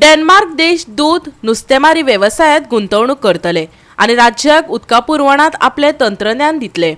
Denmark देश दूध नुस्तेमारी व्यवसायात गुंतवणूक करतले आणि राज्याक उदका पुरवणात आपले तंत्रज्ञान दितले।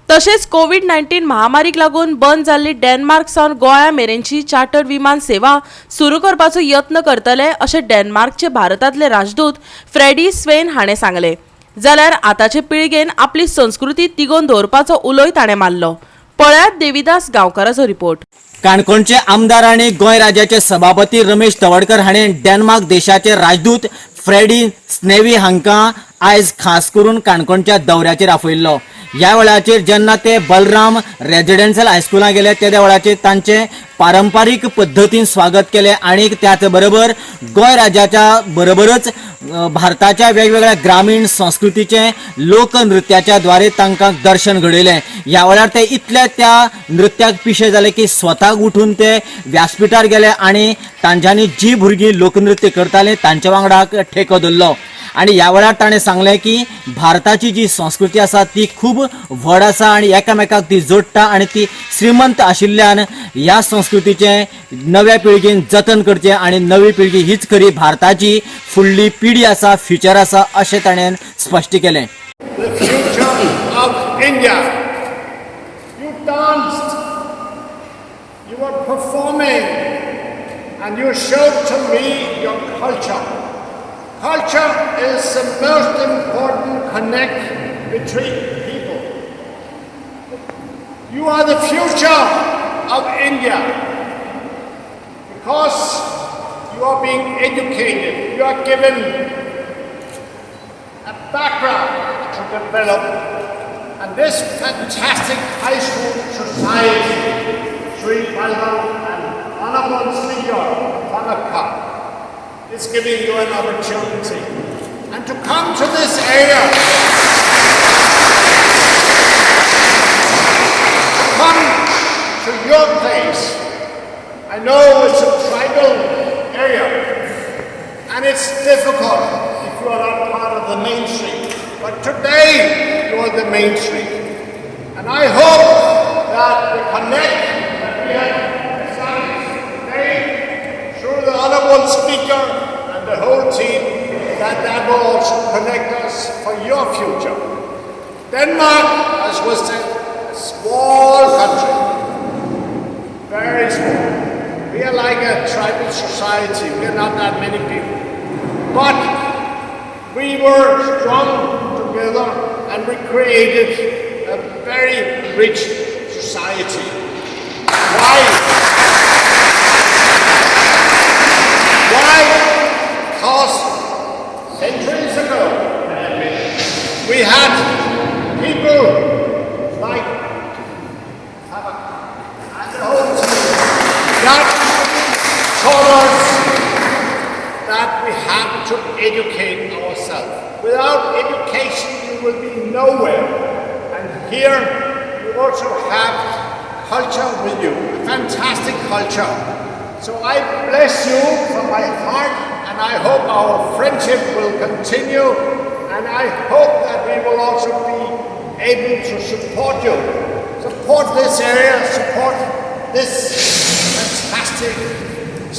तसेच कोविड-19 महामारीक लागून बंद जाल्ली डेन्मार्क सावन गोंया मेरेनची चार्टर्ड विमान सेवा सुरू करपाचो यत्न करतले अशें डेन्मार्कचे भारतातले राजदूत फ्रेडी स्वेन हाणें सांगले। जाल्यार आताचे पिळगेन आपली संस्कृती तिगोवन दवरपाचो उलोय ताणें मारलो। पळयात देविदास गांवकाराचो रिपोर्ट। काणकोणचे आमदार आणि गोंय राज्याचे सभापती रमेश तवडकर हाणें डेन्मार्क देशाचे राजदूत फ्रेडी स्नेवी हांकां आयज खास करून काणकोणच्या दौऱ्याचेर आपयल्लो। ह्या वेळाचेर जेन्ना ते बलराम रेजिडेन्शियल हायस्कुलांत गेले त्या वेळाचेर तांचे पारंपारीक पद्धतीन स्वागत केले आणि त्याच बरोबर गोंय राज्याच्या बरोबरच भारताच्या वेगवेगळ्या ग्रामीण संस्कृतीचे लोकनृत्याच्या द्वारे तांकां दर्शन घडयलें। ह्या वेळार ते इतले त्या नृत्याक पिशे जाले की स्वताक उठून ते व्यासपीठार गेले आणि तांच्यांनी जी भुरगीं लोकनृत्य करताले तांच्या वांगडा ठेको धरलो। आणि ह्या वेळार ताणें सांगलें की भारताची जी संस्कृती आसा ती खूब व्हड आसा आणि एकामेकाक ती जोडटा आणि ती श्रीमंत आशिल्ल्यान ह्या संस्कृतीचे नव्या पिळगेन जतन करचें आणि नवी पिळगी हीच खरी भारताची फुडली पिढी आसा, फ्युचर आसा अशें ताणें स्पश्ट केलें। The future of India. You danced, you were performing, and you showed to me your culture. Culture is the most important connect between people. You are the future of India because you are being educated. You are given a background to develop, and this fantastic high school society, Sri Balaram and Honorable Speaker Konkanani, is giving you an opportunity. And to come to this area, come to your place. I know it's a tribal area, and it's difficult if you are not part of the mainstream. But today, you are the mainstream. And I hope that the connect that we have established today through the Honorable Speaker and the whole team, that will also connect us for your future. Denmark, as was said, a small country, very small. We are like a tribal society. We are not that many people. But we were strong together and we created a very rich society. Why? Because centuries ago we had people like and the whole team that taught us that we have to educate ourselves. Without education you will be nowhere. And here you also have culture with you, a fantastic culture. So I bless you from my heart, and I hope our friendship will continue, and I hope that we will also be able to support you, support this area, support this fantastic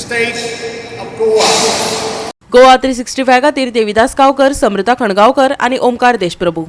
state of Goa. GOA365 खातीर देविदास गांवकर, समृता खणगांवकर आणि ओमकार देशप्रभू।